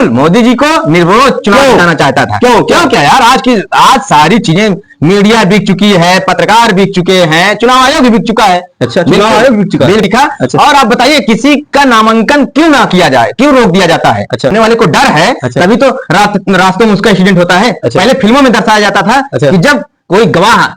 मोदी जी को निर्विरोध चुनाव जिताना चाहता था। क्यों क्या यार, आज सारी चीजें, मीडिया बिक चुकी है, पत्रकार बिक चुके हैं, चुनाव आयोग भी बिक चुका है। अच्छा, चुनाव आयोग बिक चुका है, दिखा। अच्छा। और आप बताइए, किसी का नामांकन क्यों ना किया जाए, क्यों रोक दिया जाता है? अच्छा। होने वाले को डर है, अच्छा। तभी तो रास्तों में उसका एक्सीडेंट होता है। अच्छा। पहले फिल्मों में दर्शाया जाता था कि जब कोई गवाह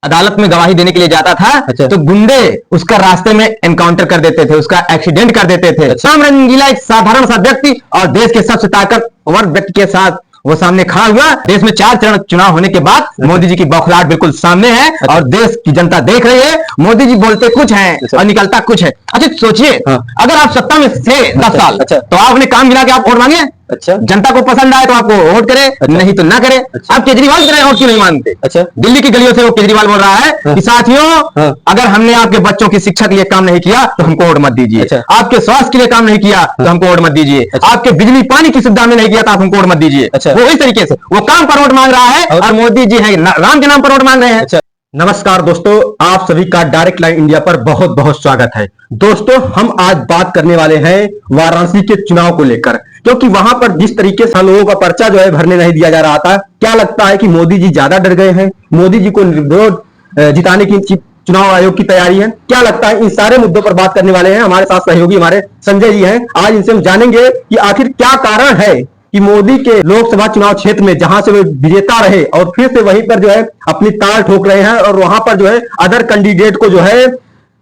अदालत में गवाही देने के लिए जाता था, अच्छा। तो गुंडे उसका रास्ते में एनकाउंटर कर देते थे, उसका एक्सीडेंट कर देते थे। अच्छा। श्याम रंगीला एक साधारण सा व्यक्ति और देश के सबसे ताकतवर व्यक्ति के साथ वो सामने खड़ा हुआ। देश में 4 चरण चुनाव होने के बाद मोदी जी की बौखलाहट बिल्कुल सामने है। अच्छा। और देश की जनता देख रही है, मोदी जी बोलते कुछ हैं अच्छा। और निकलता कुछ है। अच्छा सोचिए, अगर आप सत्ता में थे 10 साल, अच्छा। तो आपने काम गिरा के आप वोट मांगे? अच्छा। जनता को पसंद आए तो आपको वोट करे, नहीं तो ना करे। आप केजरीवाल की तरह वोट क्यों नहीं मांगते? अच्छा। दिल्ली की गलियों से वो केजरीवाल बोल रहा है कि साथियों, अगर हमने आपके बच्चों की शिक्षा के लिए काम नहीं किया तो हमको वोट मत दीजिए। अच्छा। आपके स्वास्थ्य के लिए काम नहीं किया तो हमको वोट मत दीजिए। आपके बिजली पानी की सुविधा में नहीं किया तो आप हमको वोट मत दीजिए। अच्छा। वो इस तरीके से वो काम पर वोट मांग रहा है, और मोदी जी है राम के नाम पर वोट मांग रहे हैं। नमस्कार दोस्तों, आप सभी का डायरेक्ट लाइन इंडिया पर बहुत बहुत स्वागत है। दोस्तों, हम आज बात करने वाले हैं वाराणसी के चुनाव को लेकर, क्योंकि वहां पर जिस तरीके से लोगों का पर्चा जो है भरने नहीं दिया जा रहा था, क्या लगता है कि मोदी जी ज्यादा डर गए हैं? मोदी जी को निर्विरोध जिताने की चुनाव आयोग की तैयारी है? क्या लगता है? इन सारे मुद्दों पर बात करने वाले हैं। हमारे साथ सहयोगी हमारे संजय जी हैं। आज इनसे हम जानेंगे कि आखिर क्या कारण है कि मोदी के लोकसभा चुनाव क्षेत्र में जहां से वे विजेता रहे और फिर से वहीं पर जो है अपनी ताल ठोक रहे हैं, और वहां पर जो है अदर कैंडिडेट को जो है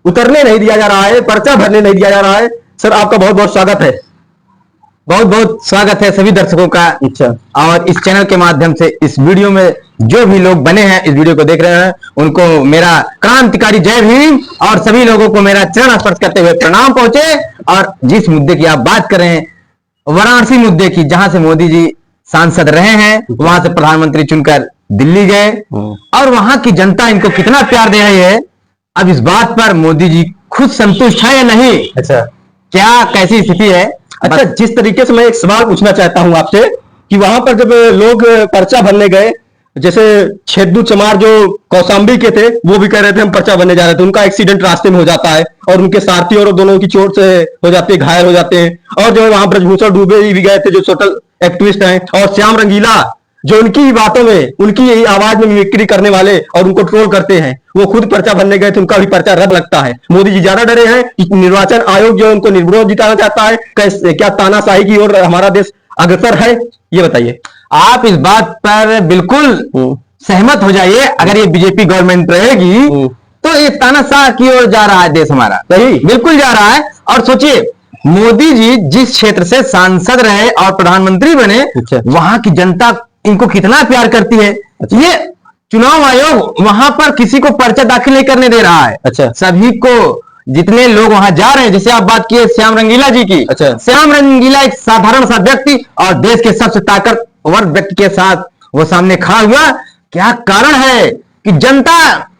उतरने नहीं दिया जा रहा है, पर्चा भरने नहीं दिया जा रहा है। सर, आपका बहुत बहुत स्वागत है। बहुत बहुत स्वागत है सभी दर्शकों का। अच्छा। और इस चैनल के माध्यम से इस वीडियो में जो भी लोग बने हैं, इस वीडियो को देख रहे हैं, उनको मेरा क्रांतिकारी जय भीम, और सभी लोगों को मेरा चरण स्पर्श करते हुए प्रणाम पहुंचे। और जिस मुद्दे की आप बात कर रहे हैं, वाराणसी मुद्दे की, जहां से मोदी जी सांसद रहे हैं, वहां से प्रधानमंत्री चुनकर दिल्ली गए, और वहां की जनता इनको कितना प्यार दे रही है, अब इस बात पर मोदी जी खुद संतुष्ट है या नहीं? अच्छा, क्या कैसी स्थिति है? अच्छा, जिस तरीके से मैं एक सवाल पूछना चाहता हूं आपसे कि वहां पर जब लोग पर्चा भरने गए, जैसे छेदू चमार जो कौशाम्बी के थे, वो भी कह रहे थे हम पर्चा भरने जा रहे थे, उनका एक्सीडेंट रास्ते में हो जाता है और उनके सारथी और दोनों की चोट से हो जाती है, घायल हो जाते हैं। और जो है वहां ब्रजभूषण दुबे भी गए थे, जो सोशल एक्टिविस्ट हैं, और श्याम रंगीला जो उनकी बातों में, उनकी आवाज में मिमिक्री करने वाले और उनको ट्रोल करते हैं, वो खुद पर्चा भरने गए थे, उनका भी पर्चा रद्द लगता है। मोदी जी ज्यादा डरे हैं कि निर्वाचन आयोग जो उनको निर्विरोध जिताना चाहता है? क्या तानाशाही की ओर हमारा देश अग्रसर है? ये बताइए। आप इस बात पर बिल्कुल सहमत हो जाइए। अगर ये बीजेपी गवर्नमेंट रहेगी तो ये तानाशाह की ओर जा रहा है देश हमारा। सही, बिल्कुल जा रहा है। और सोचिए, मोदी जी जिस क्षेत्र से सांसद रहे और प्रधानमंत्री बने, अच्छा, वहां की जनता इनको कितना प्यार करती है। अच्छा, ये चुनाव आयोग वहां पर किसी को पर्चा दाखिल नहीं करने दे रहा है। अच्छा, सभी को, जितने लोग वहां जा रहे हैं, जैसे आप बात किए श्याम रंगीला जी की। अच्छा, श्याम रंगीला एक साधारण सा व्यक्ति और देश के सबसे ताकतवर व्यक्ति के साथ वो सामने खड़ा हुआ। क्या कारण है कि जनता,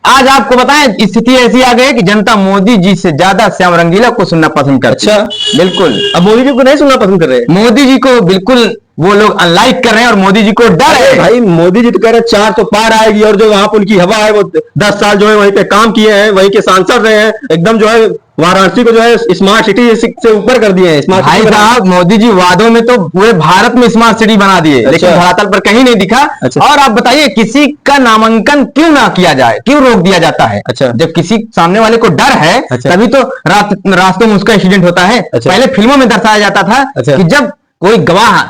आज आपको बताएं, स्थिति ऐसी आ गई है कि जनता मोदी जी से ज्यादा श्याम रंगीला को सुनना पसंद करती है। अच्छा, बिल्कुल। अब मोदी जी को नहीं सुनना पसंद कर रहे हैं? मोदी जी को बिल्कुल वो लोग अनलाइक कर रहे हैं, और मोदी जी को डर है। भाई, मोदी जी तो कह रहे 4 तो पार आएगी, और जो वहां पर उनकी हवा है, वो 10 साल जो है वहीं पे काम किए हैं, वहीं के सांसद रहे हैं, एकदम जो है वाराणसी को जो है स्मार्ट सिटी से ऊपर कर दिए हैं। स्मार्ट भाई साहब, मोदी जी वादों में तो पूरे भारत में स्मार्ट सिटी बना दिए। अच्छा। लेकिन धरातल पर कहीं नहीं दिखा। अच्छा। और आप बताइए, किसी का नामांकन क्यों ना किया जाए, क्यों रोक दिया जाता है? अच्छा। जब किसी सामने वाले को डर है, तभी तो रास्तों में उसका एक्सीडेंट होता है। पहले फिल्मों में दर्शाया जाता था कि जब कोई गवाह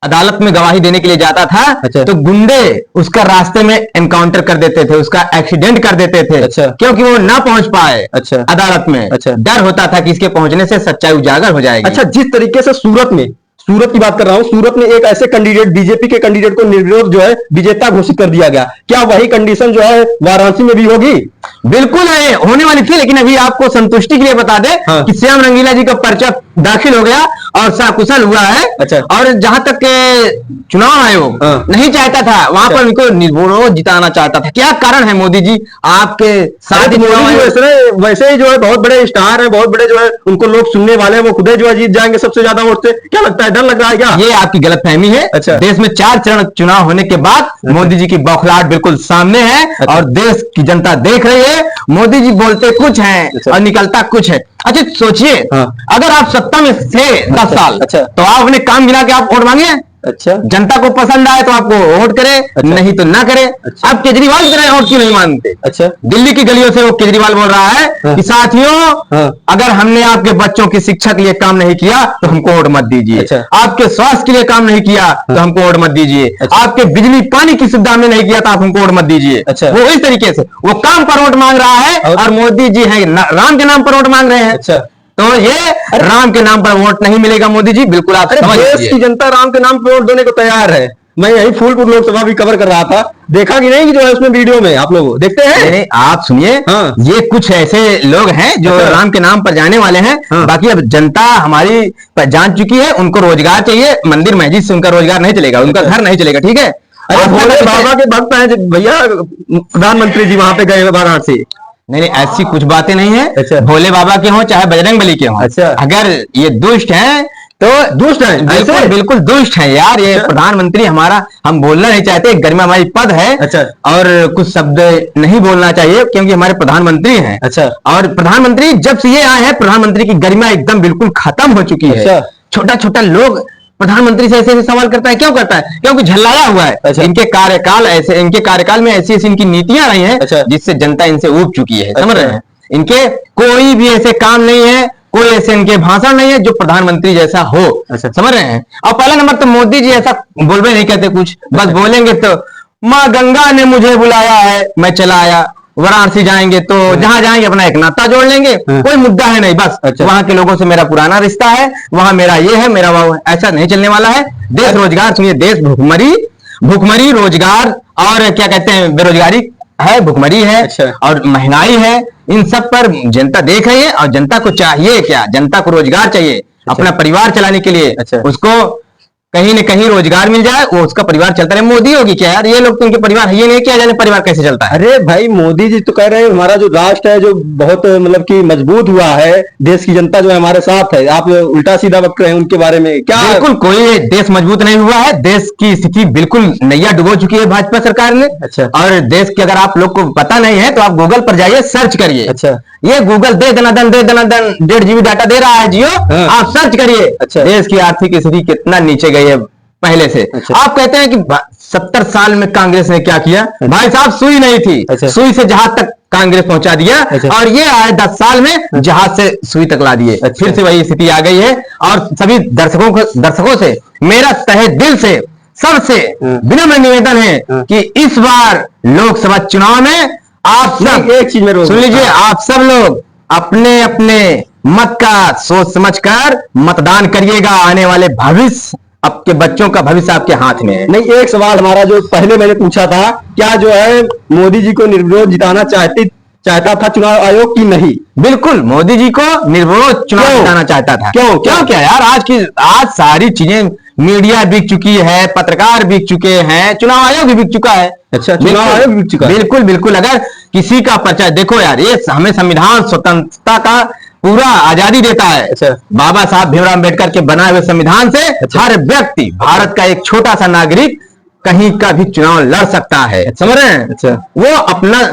अदालत में गवाही देने के लिए जाता था, तो गुंडे उसका रास्ते में एनकाउंटर कर देते थे, उसका एक्सीडेंट कर देते थे। अच्छा। क्योंकि वो ना पहुंच पाए। अच्छा। अदालत में। अच्छा। डर होता था कि इसके पहुंचने से सच्चाई उजागर हो जाएगी। अच्छा, जिस तरीके से सूरत की बात कर रहा हूं, सूरत में एक ऐसे कैंडिडेट, बीजेपी के कैंडिडेट को निर्विरोध जो है विजेता घोषित कर दिया गया। क्या वही कंडीशन जो है वाराणसी में भी होगी? बिल्कुल है, होने वाली थी, लेकिन अभी आपको संतुष्टि के लिए बता दे कि श्याम रंगीला जी का पर्चा दाखिल हो गया और सकुशल हुआ है। अच्छा। और जहां तक चुनाव आयोग नहीं चाहता था, वहां पर उनको निर्विरोध जिताना चाहता था। क्या कारण है मोदी जी आपके साथ? वैसे ही जो है बहुत बड़े स्टार है, बहुत बड़े जो है उनको लोग सुनने वाले हैं, वो खुद जो है जीत जाएंगे सबसे ज्यादा वोट से। क्या लगता है, डर लग रहा है क्या? ये आपकी गलतफहमी है। अच्छा। देश में 4 चरण चुनाव होने के बाद मोदी जी की बौखलाहट बिल्कुल सामने है। अच्छा। और देश की जनता देख रही है, मोदी जी बोलते कुछ हैं अच्छा। और निकलता कुछ है। अच्छा सोचिए, हाँ। अगर आप सत्ता में थे 10 साल, अच्छा। तो आप अपने काम गिना के आप वोट मांगे। अच्छा। जनता को पसंद आए तो आपको वोट करे, अच्छा। नहीं तो ना करे। अच्छा। आप केजरीवाल की तरह वोट क्यों नहीं मांगते? अच्छा। दिल्ली की गलियों से वो केजरीवाल बोल रहा है हाँ। कि साथियों, हाँ। अगर हमने आपके बच्चों की शिक्षा के लिए काम नहीं किया तो हमको वोट मत दीजिए। अच्छा। आपके स्वास्थ्य के लिए काम नहीं किया तो हमको वोट मत दीजिए। अच्छा। आपके बिजली पानी की सुविधा में नहीं किया तो आप हमको वोट मत दीजिए। अच्छा। वो इस तरीके से वो काम पर वोट मांग रहा है और मोदी जी है राम के नाम पर वोट मांग रहे हैं। अच्छा। तो ये राम के नाम पर वोट नहीं मिलेगा मोदी जी, बिल्कुल आप समझ देश लीजिए। की जनता राम के नाम पे वोट देने को तैयार है। मैं यही फूलपुर लोकसभा भी कवर कर रहा था, देखा कि नहीं कि जो है उसमें वीडियो में आप लोग देखते हैं। नहीं, आप सुनिए। हाँ। ये कुछ ऐसे लोग हैं जो अच्छा। राम के नाम पर जाने वाले हैं। हाँ। बाकी अब जनता हमारी पर जान चुकी है, उनको रोजगार चाहिए। मंदिर मस्जिद से उनका रोजगार नहीं चलेगा, उनका अच्छा। घर नहीं चलेगा। ठीक है, अरे आप भोले कैसे- बाबा के भक्त हैं भैया, प्रधानमंत्री जी वहां पे गए हुए वाराणसी। नहीं नहीं, ऐसी कुछ बातें नहीं है। अच्छा। भोले बाबा के हों चाहे बजरंग बली के हों, अच्छा। अगर ये दुष्ट हैं तो दुष्ट हैं बिल्कुल ऐसे? बिल्कुल दुष्ट हैं यार। ये अच्छा। प्रधानमंत्री हमारा, हम बोलना नहीं चाहते, गरिमा हमारी पद है। अच्छा। और कुछ शब्द नहीं बोलना चाहिए क्योंकि हमारे प्रधानमंत्री हैं। अच्छा। और प्रधानमंत्री जब से ये आए हैं, प्रधानमंत्री की गरिमा एकदम बिल्कुल खत्म हो चुकी है। अच्छा। छोटा छोटा लोग प्रधानमंत्री से ऐसे ऐसे सवाल करता है, क्यों करता है? क्योंकि झल्लाया हुआ है। अच्छा। इनके कार्यकाल में ऐसी ऐसी इनकी नीतियां रही हैं। अच्छा। जिससे जनता इनसे ऊब चुकी है। समझ अच्छा। रहे हैं? इनके कोई भी ऐसे काम नहीं है, कोई ऐसे इनके भाषण नहीं है जो प्रधानमंत्री जैसा हो। अच्छा। समझ रहे हैं? और पहला नंबर तो मोदी जी ऐसा बोलबे नहीं कहते कुछ, बस बोलेंगे तो माँ गंगा ने मुझे बुलाया है, मैं चला आया। वाराणसी जाएंगे तो जहां जाएंगे अपना एक नाता जोड़ लेंगे, कोई मुद्दा है नहीं, बस अच्छा। वहां के लोगों से मेरा पुराना रिश्ता है, वहां मेरा ये है, मेरा वो है। ऐसा नहीं चलने वाला है। देश रोजगार, सुनिए, देश भुखमरी रोजगार और क्या कहते हैं, बेरोजगारी है, भुखमरी है। अच्छा। और महंगाई है। इन सब पर जनता देख रही है और जनता को चाहिए क्या? जनता को रोजगार चाहिए अपना परिवार चलाने के लिए। अच्छा। उसको कहीं न कहीं रोजगार मिल जाए, वो उसका परिवार चलता रहे। मोदी होगी क्या यार? ये लोग तो उनके परिवार है, ये नहीं किया जाने परिवार कैसे चलता है? अरे भाई मोदी जी तो कह रहे हैं हमारा जो राष्ट्र है जो बहुत मतलब कि मजबूत हुआ है, देश की जनता जो है हमारे साथ है। आप उल्टा सीधा बक रहे हैं उनके बारे में क्या? बिल्कुल कोई देश मजबूत नहीं हुआ है। देश की स्थिति बिल्कुल नैया डुबो चुकी है भाजपा सरकार ने। अच्छा। और देश के, अगर आप लोग को पता नहीं है तो आप गूगल पर जाइए, सर्च करिए। अच्छा। ये गूगल दे दनादन 1.5 GB डाटा दे रहा है जियो। हाँ। आप सर्च करिए। अच्छा। देश की आर्थिक स्थिति कितना नीचे गई है पहले से। अच्छा। आप कहते हैं कि 70 साल में कांग्रेस ने क्या किया? भाई साहब, सुई नहीं थी। अच्छा। सुई से जहाज तक कांग्रेस पहुंचा दिया। अच्छा। और ये आए 10 साल में जहाज से सुई तक ला दिए। अच्छा। फिर से वही स्थिति आ गई है। और सभी दर्शकों से मेरा तहे दिल से सबसे विनम्र निवेदन है कि इस बार लोकसभा चुनाव में आप सब, एक चीज में रोक, सुन लीजिए, आप सब लोग अपने अपने मत का सोच समझकर मतदान करिएगा। आने वाले भविष्य, आपके बच्चों का भविष्य आपके हाथ में है। नहीं, एक सवाल हमारा जो पहले मैंने पूछा था, क्या जो है मोदी जी को निर्विरोध जिताना चाहता था चुनाव आयोग की नहीं? बिल्कुल, मोदी जी को निर्विरोध चुनाव जिताना चाहता था। क्यों क्या यार? आज सारी चीजें, मीडिया बिक चुकी है, पत्रकार बिक चुके हैं, चुनाव आयोग भी बिक चुका है। अच्छा, चुनाव आयोग बिक चुका है? बिल्कुल बिल्कुल। अगर किसी का पर्चा, देखो यार, ये हमें संविधान स्वतंत्रता का पूरा आजादी देता है। अच्छा। बाबा साहब भीमराव अम्बेडकर के बनाए हुए संविधान से अच्छा। हर व्यक्ति, भारत का एक छोटा सा नागरिक कहीं का भी चुनाव लड़ सकता है। समझ रहे हैं? अच्छा। वो अपना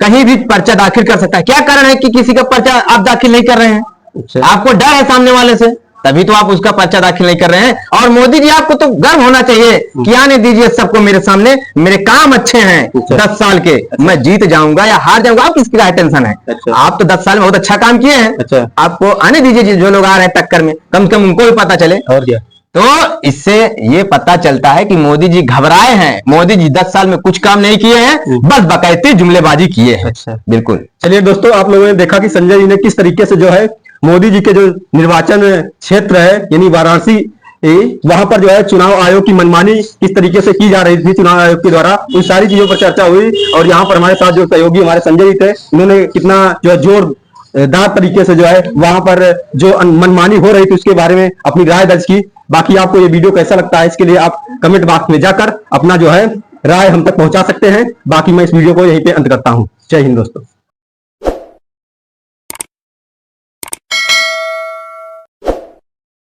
कहीं भी पर्चा दाखिल कर सकता है। क्या कारण है कि किसी का पर्चा आप दाखिल नहीं कर रहे हैं? अच्छा। आपको डर है सामने वाले से, तभी तो आप उसका पर्चा दाखिल नहीं कर रहे हैं। और मोदी जी, आपको तो गर्व होना चाहिए कि आने दीजिए सबको मेरे सामने, मेरे काम अच्छे हैं। अच्छा। 10 साल के, मैं जीत जाऊंगा या हार जाऊंगा, आप किसकी का टेंशन है? अच्छा। आप तो 10 साल में बहुत अच्छा काम किए हैं। अच्छा। आपको आने दीजिए, जो लोग आ रहे हैं टक्कर में, कम से कम उनको भी पता चले। और क्या? तो इससे ये पता चलता है कि मोदी जी घबराए हैं। मोदी जी 10 साल में कुछ काम नहीं किए हैं, बस बकैती जुमलेबाजी किए हैं। अच्छा। बिल्कुल। चलिए दोस्तों, आप लोगों ने देखा कि संजय जी ने किस तरीके से जो है मोदी जी के जो निर्वाचन क्षेत्र है यानी वाराणसी, वहां पर जो है चुनाव आयोग की मनमानी किस तरीके से की जा रही थी चुनाव आयोग के द्वारा, उन सारी चीजों पर चर्चा हुई। और यहाँ पर हमारे साथ जो सहयोगी हमारे संजय जी थे, उन्होंने कितना जो है जोरदार तरीके से जो है वहां पर जो मनमानी हो रही थी उसके बारे में अपनी राय दर्ज की। बाकी आपको ये वीडियो कैसा लगता है, इसके लिए आप कमेंट बॉक्स में जाकर अपना जो है राय हम तक पहुंचा सकते हैं। बाकी मैं इस वीडियो को यहीं पे अंत करता हूं। जय हिंद दोस्तों।